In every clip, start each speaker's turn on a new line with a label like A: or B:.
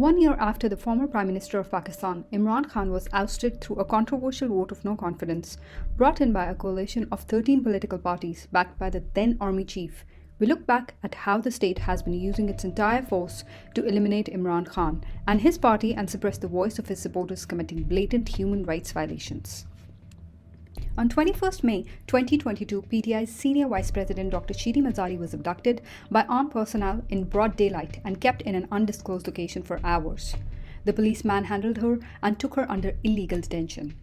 A: 1 year after the former Prime Minister of Pakistan, Imran Khan, was ousted through a controversial vote of no confidence brought in by a coalition of 13 political parties backed by the then army chief, we look back at how the state has been using its entire force to eliminate Imran Khan and his party and suppress the voice of his supporters committing blatant human rights violations. On 21st May 2022, PTI's senior vice president Dr. Shiri Mazari was abducted by armed personnel in broad daylight and kept in an undisclosed location for hours. The police manhandled her and took her under illegal detention.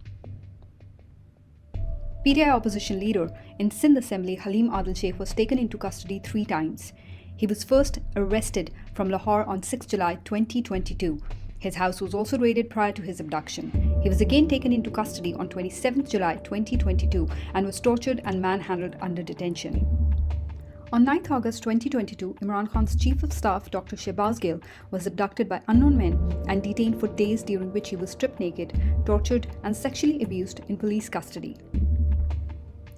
A: PTI opposition leader in Sindh Assembly Halim Adil Sheikh was taken into custody 3 times. He was first arrested from Lahore on 6 July 2022. His house was also raided prior to his abduction. He was again taken into custody on 27 July 2022 and was tortured and manhandled under detention. On 9 August 2022, Imran Khan's Chief of Staff Dr. Shehbaz Gill was abducted by unknown men and detained for days, during which he was stripped naked, tortured and sexually abused in police custody.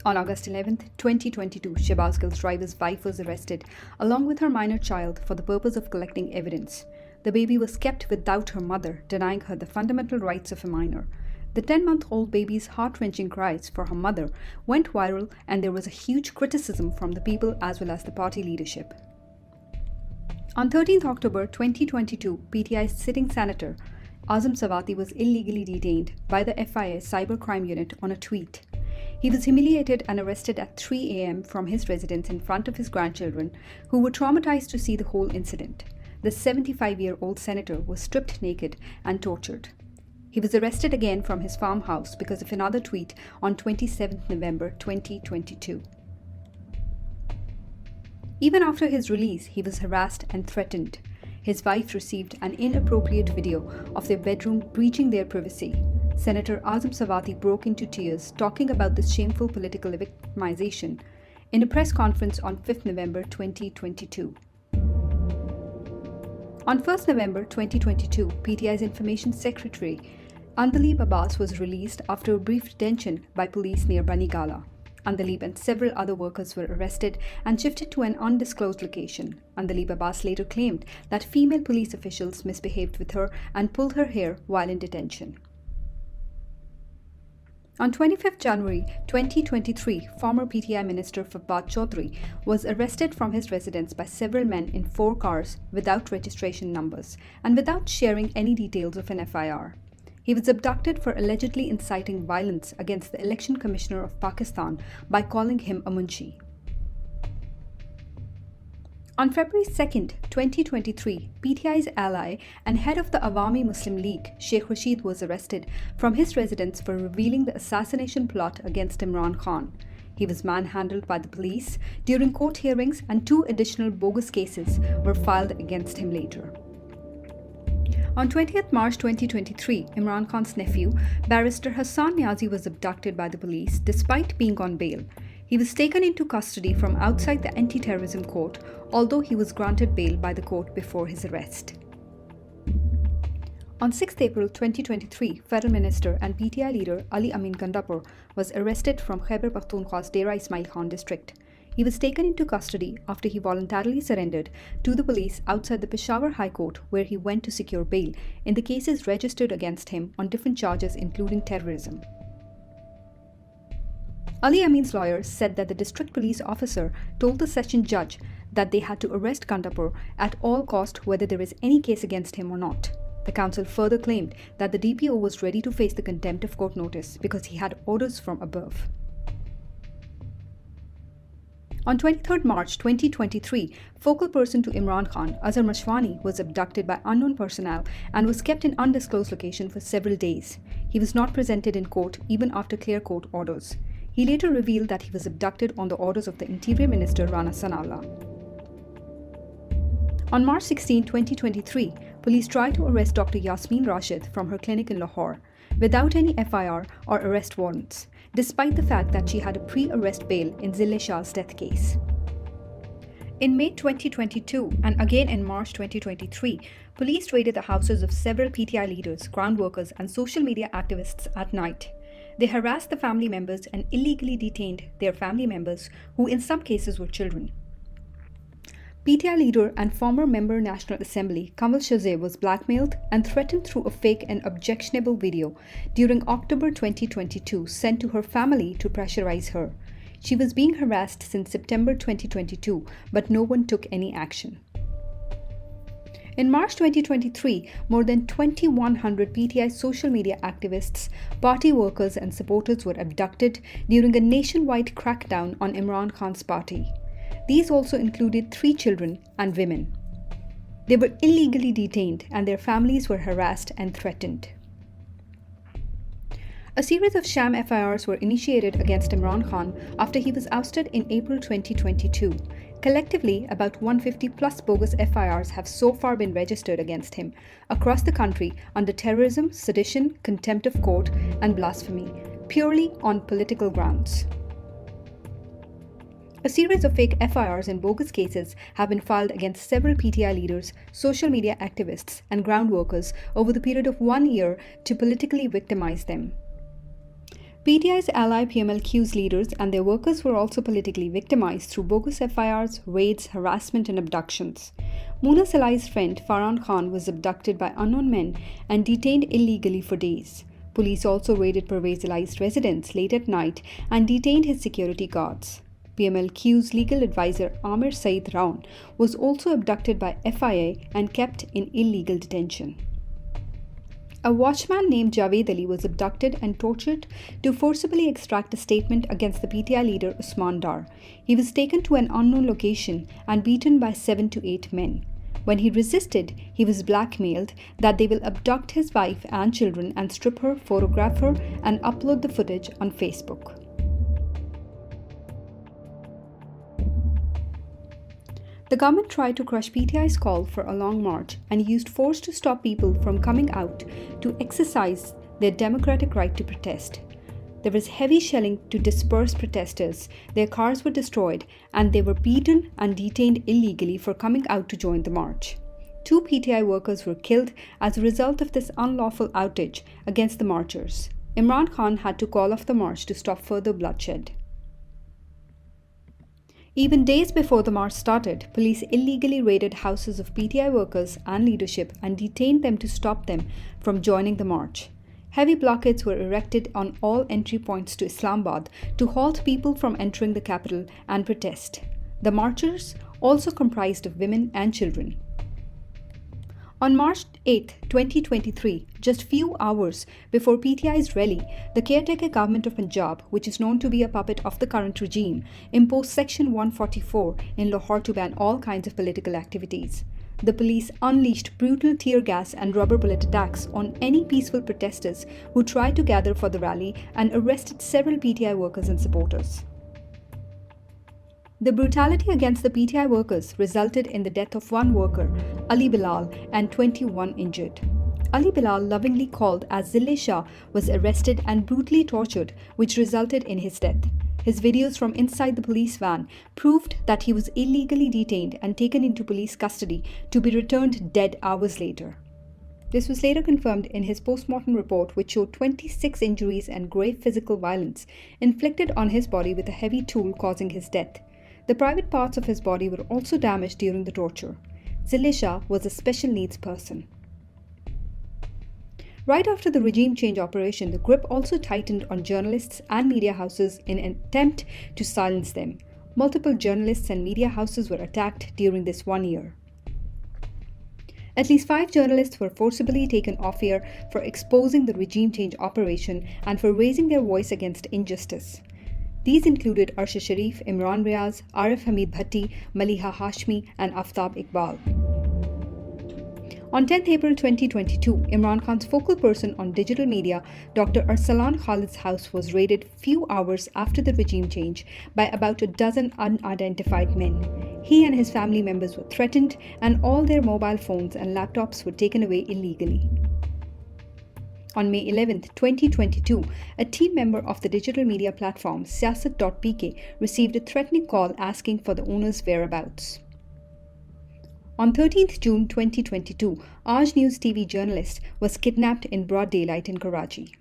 A: On August 11, 2022, Shehbaz Gill's driver's wife was arrested, along with her minor child, for the purpose of collecting evidence. The baby was kept without her mother, denying her the fundamental rights of a minor. The 10-month-old baby's heart-wrenching cries for her mother went viral, and there was a huge criticism from the people as well as the party leadership. On 13 October 2022, PTI's sitting senator, Azam Sawati, was illegally detained by the FIA Cybercrime Unit on a tweet. He was humiliated and arrested at 3 a.m. from his residence in front of his grandchildren, who were traumatized to see the whole incident. The 75-year-old senator was stripped naked and tortured. He was arrested again from his farmhouse because of another tweet on 27 November 2022. Even after his release, he was harassed and threatened. His wife received an inappropriate video of their bedroom breaching their privacy. Senator Azam Sawati broke into tears talking about this shameful political victimization in a press conference on 5 November 2022. On 1 November 2022, PTI's Information Secretary Andalib Abbas was released after a brief detention by police near Bani Gala. Andalib and several other workers were arrested and shifted to an undisclosed location. Andalib Abbas later claimed that female police officials misbehaved with her and pulled her hair while in detention. On 25 January 2023, former PTI Minister Fawad Chaudhry was arrested from his residence by several men in 4 cars without registration numbers and without sharing any details of an FIR. He was abducted for allegedly inciting violence against the Election Commissioner of Pakistan by calling him a munshi. On February 2, 2023, PTI's ally and head of the Awami Muslim League, Sheikh Rashid, was arrested from his residence for revealing the assassination plot against Imran Khan. He was manhandled by the police during court hearings, and 2 additional bogus cases were filed against him later. On 20th March 2023, Imran Khan's nephew, Barrister Hassan Niazi, was abducted by the police despite being on bail. He was taken into custody from outside the anti-terrorism court, although he was granted bail by the court before his arrest. On 6 April 2023, Federal Minister and PTI leader Ali Amin Gandapur was arrested from Khyber Pakhtunkhwa's Dera Ismail Khan district. He was taken into custody after he voluntarily surrendered to the police outside the Peshawar High Court, where he went to secure bail in the cases registered against him on different charges including terrorism. Ali Amin's lawyers said that the district police officer told the session judge that they had to arrest Gandapur at all cost, whether there is any case against him or not. The council further claimed that the DPO was ready to face the contempt of court notice because he had orders from above. On 23 March 2023, focal person to Imran Khan, Azhar Mashwani, was abducted by unknown personnel and was kept in undisclosed location for several days. He was not presented in court even after clear court orders. He later revealed that he was abducted on the orders of the Interior Minister Rana Sanalla. On March 16, 2023, police tried to arrest Dr. Yasmin Rashid from her clinic in Lahore without any FIR or arrest warrants, despite the fact that she had a pre-arrest bail in Zille Shah's death case. In May 2022 and again in March 2023, police raided the houses of several PTI leaders, ground workers, and social media activists at night. They harassed the family members and illegally detained their family members, who in some cases were children. PTI leader and former member National Assembly Kamal Shazay was blackmailed and threatened through a fake and objectionable video during October 2022 sent to her family to pressurize her. She was being harassed since September 2022, but no one took any action. In March 2023, more than 2,100 PTI social media activists, party workers and supporters were abducted during a nationwide crackdown on Imran Khan's party. These also included 3 children and women. They were illegally detained and their families were harassed and threatened. A series of sham FIRs were initiated against Imran Khan after he was ousted in April 2022. Collectively, about 150 plus bogus FIRs have so far been registered against him across the country under terrorism, sedition, contempt of court, and blasphemy, purely on political grounds. A series of fake FIRs and bogus cases have been filed against several PTI leaders, social media activists, and ground workers over the period of 1 year to politically victimize them. PTI's ally PMLQ's leaders and their workers were also politically victimized through bogus FIRs, raids, harassment, and abductions. Muna Salai's friend Farhan Khan was abducted by unknown men and detained illegally for days. Police also raided Pervez Alai's residence late at night and detained his security guards. PMLQ's legal advisor Amir Saeed Raun was also abducted by FIA and kept in illegal detention. A watchman named Javed Ali was abducted and tortured to forcibly extract a statement against the PTI leader Usman Dar. He was taken to an unknown location and beaten by 7 to 8 men. When he resisted, he was blackmailed that they will abduct his wife and children and strip her, photograph her, and upload the footage on Facebook. The government tried to crush PTI's call for a long march and used force to stop people from coming out to exercise their democratic right to protest. There was heavy shelling to disperse protesters, their cars were destroyed, and they were beaten and detained illegally for coming out to join the march. 2 PTI workers were killed as a result of this unlawful outrage against the marchers. Imran Khan had to call off the march to stop further bloodshed. Even days before the march started, police illegally raided houses of PTI workers and leadership and detained them to stop them from joining the march. Heavy blockades were erected on all entry points to Islamabad to halt people from entering the capital and protest. The marchers also comprised of women and children. On March 8, 2023, just few hours before PTI's rally, the caretaker government of Punjab, which is known to be a puppet of the current regime, imposed Section 144 in Lahore to ban all kinds of political activities. The police unleashed brutal tear gas and rubber bullet attacks on any peaceful protesters who tried to gather for the rally and arrested several PTI workers and supporters. The brutality against the PTI workers resulted in the death of 1 worker, Ali Bilal, and 21 injured. Ali Bilal, lovingly called as Zille Shah, was arrested and brutally tortured, which resulted in his death. His videos from inside the police van proved that he was illegally detained and taken into police custody to be returned dead hours later. This was later confirmed in his post-mortem report, which showed 26 injuries and grave physical violence inflicted on his body with a heavy tool causing his death. The private parts of his body were also damaged during the torture. Zille Shah was a special needs person. Right after the regime change operation, the grip also tightened on journalists and media houses in an attempt to silence them. Multiple journalists and media houses were attacked during this 1 year. At least 5 journalists were forcibly taken off air for exposing the regime change operation and for raising their voice against injustice. These included Arsha Sharif, Imran Riaz, Arif Hamid Bhatti, Maliha Hashmi, and Aftab Iqbal. On 10 April 2022, Imran Khan's focal person on digital media, Dr. Arsalan Khalid's house was raided few hours after the regime change by about a dozen unidentified men. He and his family members were threatened, and all their mobile phones and laptops were taken away illegally. On May 11, 2022, a team member of the digital media platform Siyasat.pk received a threatening call asking for the owner's whereabouts. On 13 June 2022, Aaj News TV journalist was kidnapped in broad daylight in Karachi.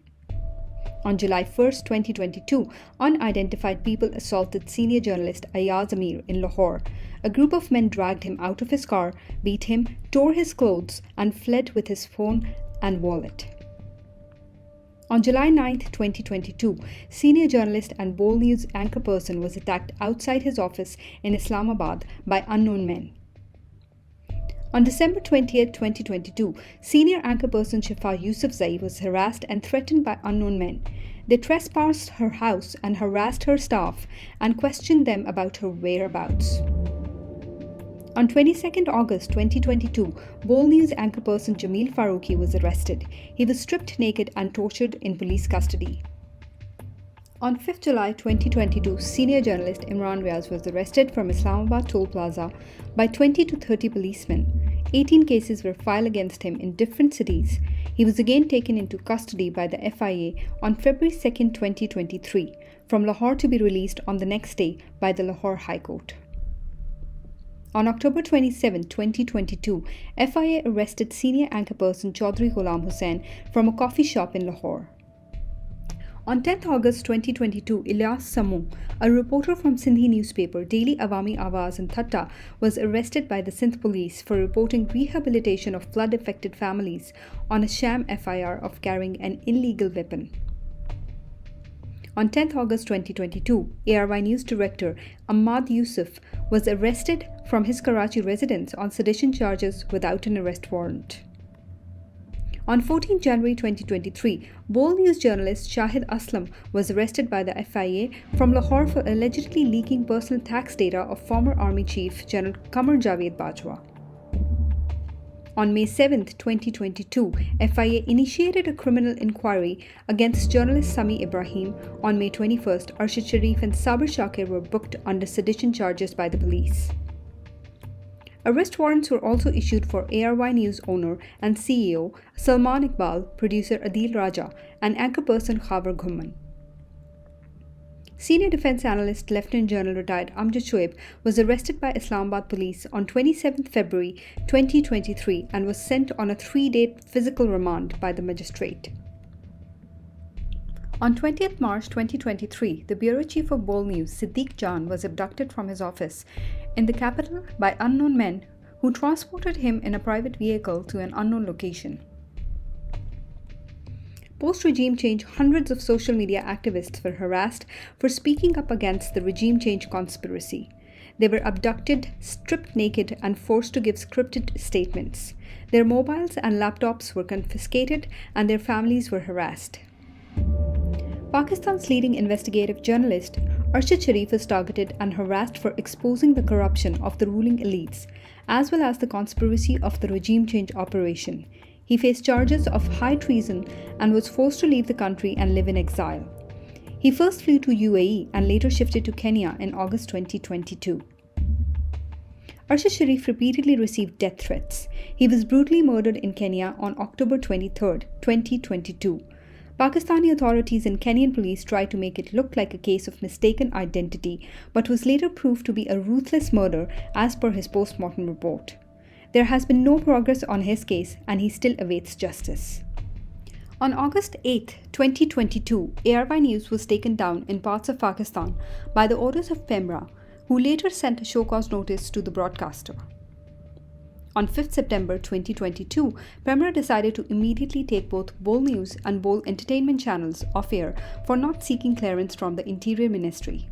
A: On July 1, 2022, unidentified people assaulted senior journalist Ayaz Amir in Lahore. a group of men dragged him out of his car, beat him, tore his clothes, and fled with his phone and wallet. On July 9, 2022, senior journalist and Bol News anchor person was attacked outside his office in Islamabad by unknown men. On December 20, 2022, senior anchor person Shifa Yousafzai was harassed and threatened by unknown men. They trespassed her house and harassed her staff and questioned them about her whereabouts. On 22 August 2022, Bol News anchor person Jameel Farooqi was arrested. He was stripped naked and tortured in police custody. On 5 July 2022, senior journalist Imran Riaz was arrested from Islamabad Toll Plaza by 20 to 30 policemen. 18 cases were filed against him in different cities. He was again taken into custody by the FIA on February 2, 2023, from Lahore to be released on the next day by the Lahore High Court. On October 27, 2022, FIA arrested senior anchor person Chaudhry Ghulam Hussain from a coffee shop in Lahore. On 10 August 2022, Ilyas Samu, a reporter from Sindhi newspaper Daily Awami Awaz in Thatta, was arrested by the Sindh police for reporting rehabilitation of flood-affected families on a sham FIR of carrying an illegal weapon. On 10 August 2022, ARY News director Ahmad Yusuf was arrested from his Karachi residence on sedition charges without an arrest warrant. On 14 January 2023, Bol News journalist Shahid Aslam was arrested by the FIA from Lahore for allegedly leaking personal tax data of former Army Chief General Qamar Javed Bajwa. On May 7, 2022, FIA initiated a criminal inquiry against journalist Sami Ibrahim. On May 21, Arshad Sharif and Sabir Shakir were booked under sedition charges by the police. Arrest warrants were also issued for ARY News owner and CEO Salman Iqbal, producer Adil Raja, and anchor person Khabar Ghumman. Senior defense analyst Lieutenant General retired Amjad Shoaib was arrested by Islamabad police on 27 February 2023 and was sent on a 3-day physical remand by the magistrate. On 20 March 2023, the bureau chief of Bol News, Siddiq Jan, was abducted from his office in the capital by unknown men who transported him in a private vehicle to an unknown location. Post-regime change, hundreds of social media activists were harassed for speaking up against the regime change conspiracy. They were abducted, stripped naked, and forced to give scripted statements. Their mobiles and laptops were confiscated, and their families were harassed. Pakistan's leading investigative journalist Arshad Sharif is targeted and harassed for exposing the corruption of the ruling elites, as well as the conspiracy of the regime change operation. He faced charges of high treason and was forced to leave the country and live in exile. He first flew to UAE and later shifted to Kenya in August 2022. Arshad Sharif repeatedly received death threats. He was brutally murdered in Kenya on October 23, 2022. Pakistani authorities and Kenyan police tried to make it look like a case of mistaken identity, but was later proved to be a ruthless murder as per his post-mortem report. There has been no progress on his case and he still awaits justice. On August 8, 2022, ARY News was taken down in parts of Pakistan by the orders of PEMRA, who later sent a show-cause notice to the broadcaster. On 5 September 2022, PEMRA decided to immediately take both Bol News and Bol Entertainment channels off air for not seeking clearance from the Interior Ministry.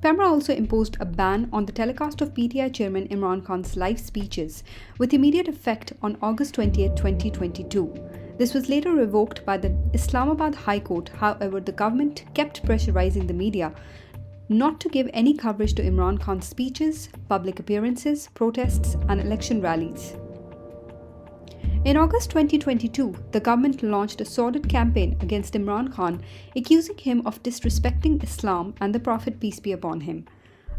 A: PEMRA also imposed a ban on the telecast of PTI chairman Imran Khan's live speeches, with immediate effect on August 20, 2022. This was later revoked by the Islamabad High Court. However, the government kept pressurizing the media not to give any coverage to Imran Khan's speeches, public appearances, protests, and election rallies. In August 2022, the government launched a sordid campaign against Imran Khan, accusing him of disrespecting Islam and the Prophet, peace be upon him.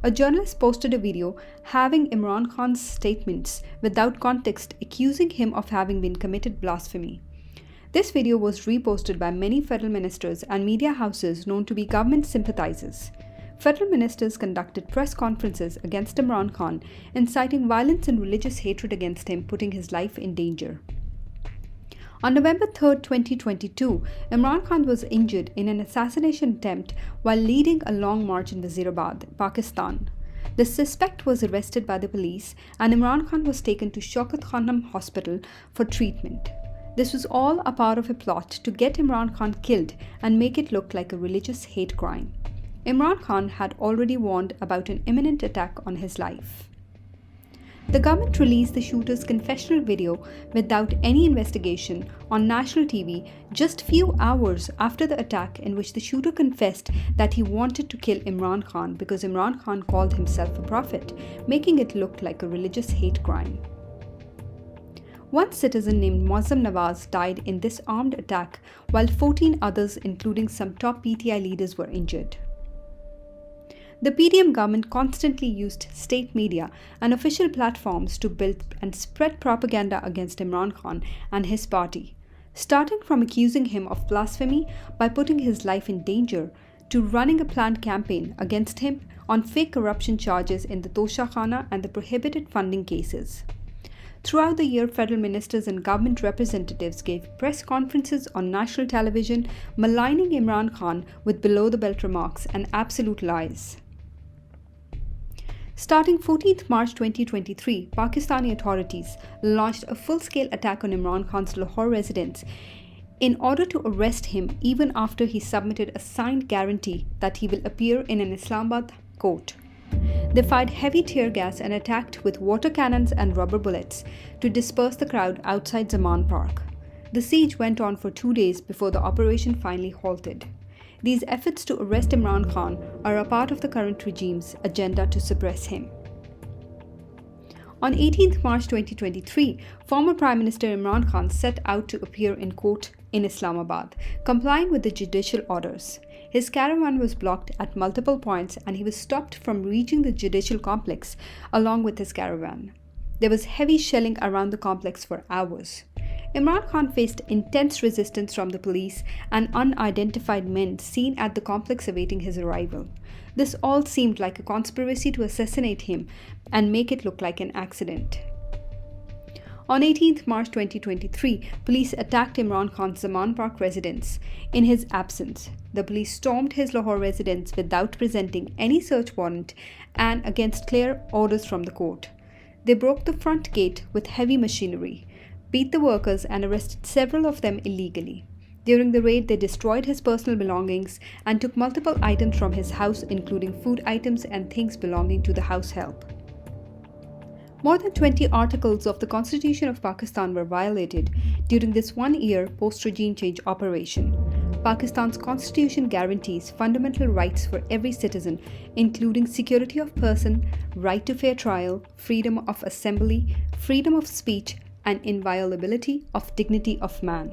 A: A journalist posted a video having Imran Khan's statements without context, accusing him of having been committed blasphemy. This video was reposted by many federal ministers and media houses known to be government sympathizers. Federal ministers conducted press conferences against Imran Khan, inciting violence and religious hatred against him, putting his life in danger. On November 3, 2022, Imran Khan was injured in an assassination attempt while leading a long march in Wazirabad, Pakistan. The suspect was arrested by the police and Imran Khan was taken to Shaukat Khanam Hospital for treatment. This was all a part of a plot to get Imran Khan killed and make it look like a religious hate crime. Imran Khan had already warned about an imminent attack on his life. The government released the shooter's confessional video without any investigation on national TV just few hours after the attack, in which the shooter confessed that he wanted to kill Imran Khan because Imran Khan called himself a prophet, making it look like a religious hate crime. One citizen named Muazzam Nawaz died in this armed attack, while 14 others, including some top PTI leaders, were injured. The PDM government constantly used state media and official platforms to build and spread propaganda against Imran Khan and his party, starting from accusing him of blasphemy by putting his life in danger to running a planned campaign against him on fake corruption charges in the Tosha Khana and the prohibited funding cases. Throughout the year, federal ministers and government representatives gave press conferences on national television, maligning Imran Khan with below-the-belt remarks and absolute lies. Starting 14th March 2023, Pakistani authorities launched a full-scale attack on Imran Khan's Lahore residence in order to arrest him even after he submitted a signed guarantee that he will appear in an Islamabad court. They fired heavy tear gas and attacked with water cannons and rubber bullets to disperse the crowd outside Zaman Park. The siege went on for 2 days before the operation finally halted. These efforts to arrest Imran Khan are a part of the current regime's agenda to suppress him. On 18th March 2023, former Prime Minister Imran Khan set out to appear in court in Islamabad, complying with the judicial orders. His caravan was blocked at multiple points and he was stopped from reaching the judicial complex along with his caravan. There was heavy shelling around the complex for hours. Imran Khan faced intense resistance from the police and unidentified men seen at the complex awaiting his arrival. This all seemed like a conspiracy to assassinate him and make it look like an accident. On 18th March 2023, police attacked Imran Khan's Zaman Park residence in his absence. The police stormed his Lahore residence without presenting any search warrant and against clear orders from the court. They broke the front gate with heavy machinery, beat the workers and arrested several of them illegally. During the raid, they destroyed his personal belongings and took multiple items from his house, including food items and things belonging to the house help. More than 20 articles of the Constitution of Pakistan were violated during this 1-year post-regime change operation. Pakistan's constitution guarantees fundamental rights for every citizen, including security of person, right to fair trial, freedom of assembly, freedom of speech, and inviolability of dignity of man.